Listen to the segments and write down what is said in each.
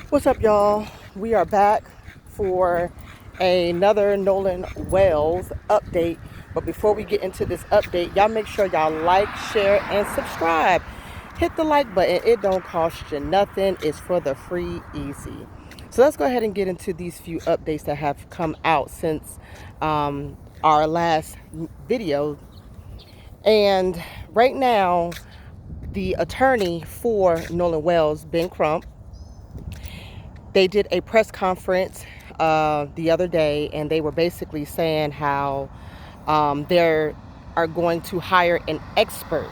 What's up, y'all? We are back for another Nolan Wells update. But before we get into this update, y'all make sure y'all like, share, and subscribe. Hit the like button. It don't cost you nothing. It's for the free easy. So let's go ahead and get into these few updates that have come out since our last video. And right now, the attorney for Nolan Wells, Ben Crump, they did a press conference the other day, and they were basically saying how they are going to hire an expert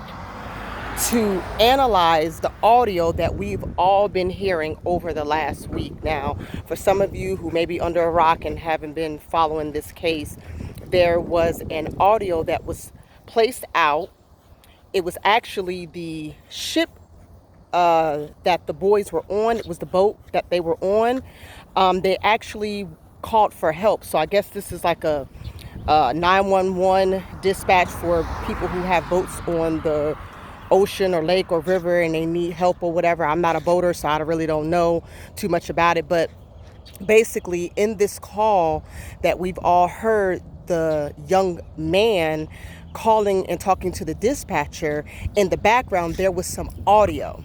to analyze the audio that we've all been hearing over the last week. Now, for some of you who may be under a rock and haven't been following this case, there was an audio that was placed out. It was actually the ship that the boys were on. It was the boat that they were on. They actually called for help. So I guess this is like a 911 dispatch for people who have boats on the ocean or lake or river and they need help or whatever. I'm not a boater, so I really don't know too much about it. But basically, in this call that we've all heard, the young man calling and talking to the dispatcher, in the background there was some audio.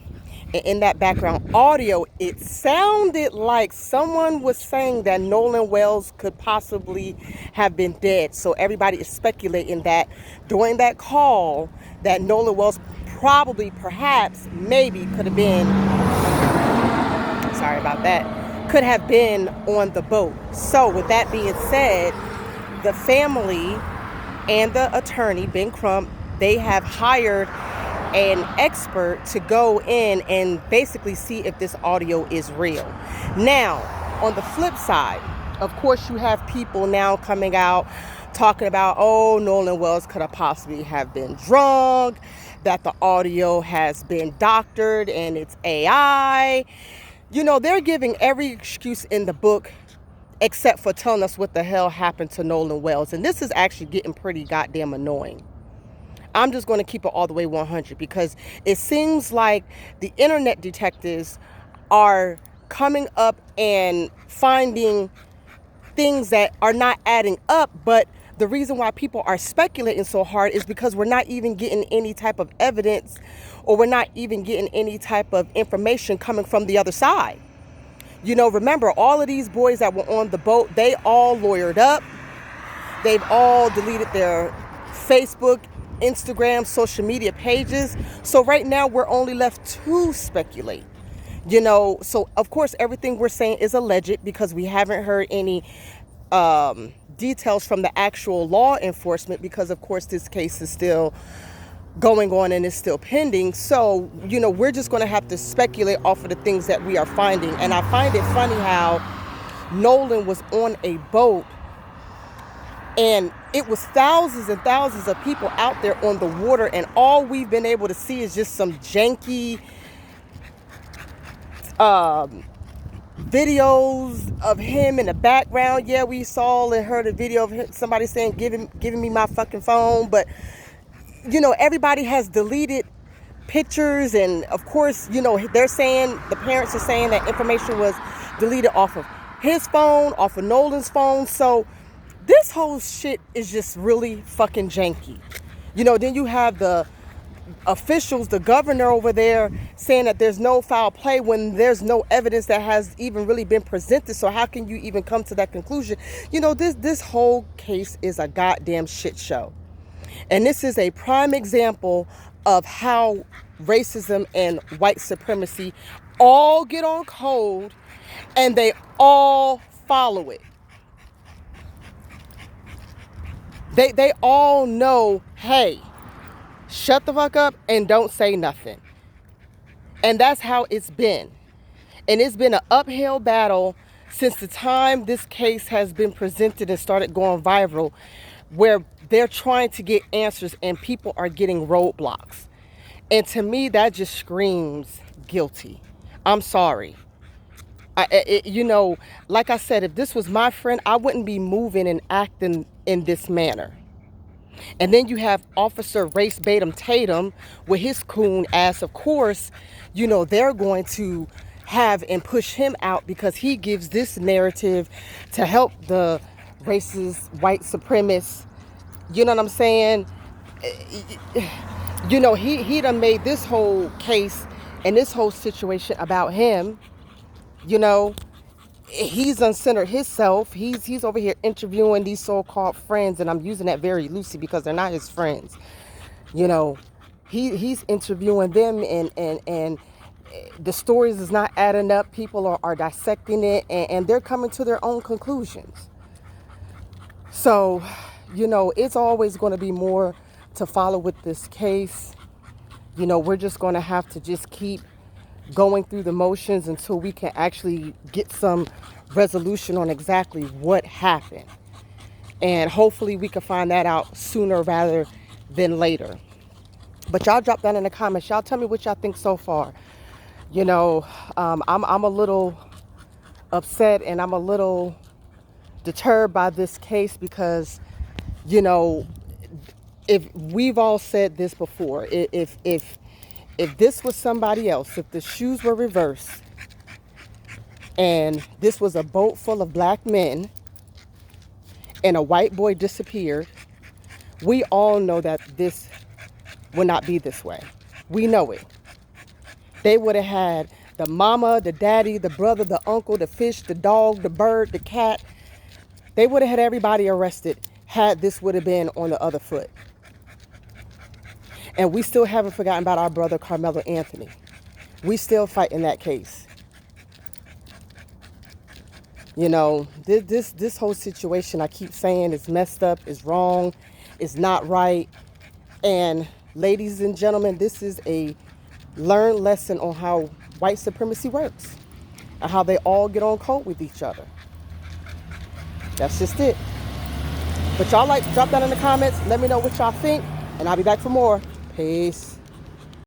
And in that background audio, it sounded like someone was saying that Nolan Wells could possibly have been dead. So everybody is speculating that during that call, that Nolan Wells probably, perhaps, maybe could have been, sorry about that, could have been on the boat. So with that being said, the family and the attorney, Ben Crump, they have hired an expert to go in and basically see if this audio is real. Now, on the flip side, of course, you have people now coming out talking about, oh, Nolan Wells could have possibly have been drunk, that the audio has been doctored and it's AI. You know, they're giving every excuse in the book except for telling us what the hell happened to Nolan Wells. And this is actually getting pretty goddamn annoying. I'm just going to keep it all the way 100 because it seems like the internet detectives are coming up and finding things that are not adding up. But the reason why people are speculating so hard is because we're not even getting any type of evidence, or we're not even getting any type of information coming from the other side. You know, remember, all of these boys that were on the boat, they all lawyered up. They've all deleted their Facebook, Instagram, social media pages. So right now we're only left to speculate. You know, so of course everything we're saying is alleged because we haven't heard any details from the actual law enforcement, because of course this case is still going on and is still pending. So, you know, we're just going to have to speculate off of the things that we are finding. And I find it funny how Nolan was on a boat and it was thousands and thousands of people out there on the water, and all we've been able to see is just some janky videos of him in the background. Yeah, we saw and heard a video of him, somebody saying, giving me my fucking phone. But, you know, everybody has deleted pictures, and of course, you know, they're saying, the parents are saying that information was deleted off of his phone, off of Nolan's phone. So this whole shit is just really fucking janky. You know, then you have the officials, the governor over there, saying that there's no foul play when there's no evidence that has even really been presented. So how can you even come to that conclusion? You know, this whole case is a goddamn shit show. And this is a prime example of how racism and white supremacy all get on code and they all follow it. They all know, hey, shut the fuck up and don't say nothing. And that's how it's been. And it's been an uphill battle since the time this case has been presented and started going viral, where they're trying to get answers and people are getting roadblocks. And to me, that just screams guilty. I'm sorry. You know, like I said, if this was my friend, I wouldn't be moving and acting in this manner. And then you have Officer Race Batum Tatum with his coon ass. Of course, you know, they're going to have and push him out because he gives this narrative to help the racist white supremacists. You know what I'm saying? You know, he done made this whole case and this whole situation about him. You know, he's uncensored himself. He's over here interviewing these so-called friends, and I'm using that very loosely because they're not his friends. You know, he's interviewing them, and the stories is not adding up. People are dissecting it, and they're coming to their own conclusions. So, you know, it's always going to be more to follow with this case. You know, we're just going to have to just keep going through the motions until we can actually get some resolution on exactly what happened. And hopefully we can find that out sooner rather than later. But y'all drop down in the comments. Y'all tell me what y'all think so far. You know, I'm a little upset and I'm a little deterred by this case because, you know, if we've all said this before, if this was somebody else, if the shoes were reversed and this was a boat full of black men and a white boy disappeared, we all know that this would not be this way. We know it. They would have had the mama, the daddy, the brother, the uncle, the fish, the dog, the bird, the cat. They would have had everybody arrested had this would have been on the other foot. And we still haven't forgotten about our brother Carmelo Anthony. We still fighting that case. You know, this whole situation, I keep saying, is messed up, is wrong, is not right. And ladies and gentlemen, this is a learned lesson on how white supremacy works and how they all get on code with each other. That's just it. But y'all drop down in the comments. Let me know what y'all think. And I'll be back for more. Peace.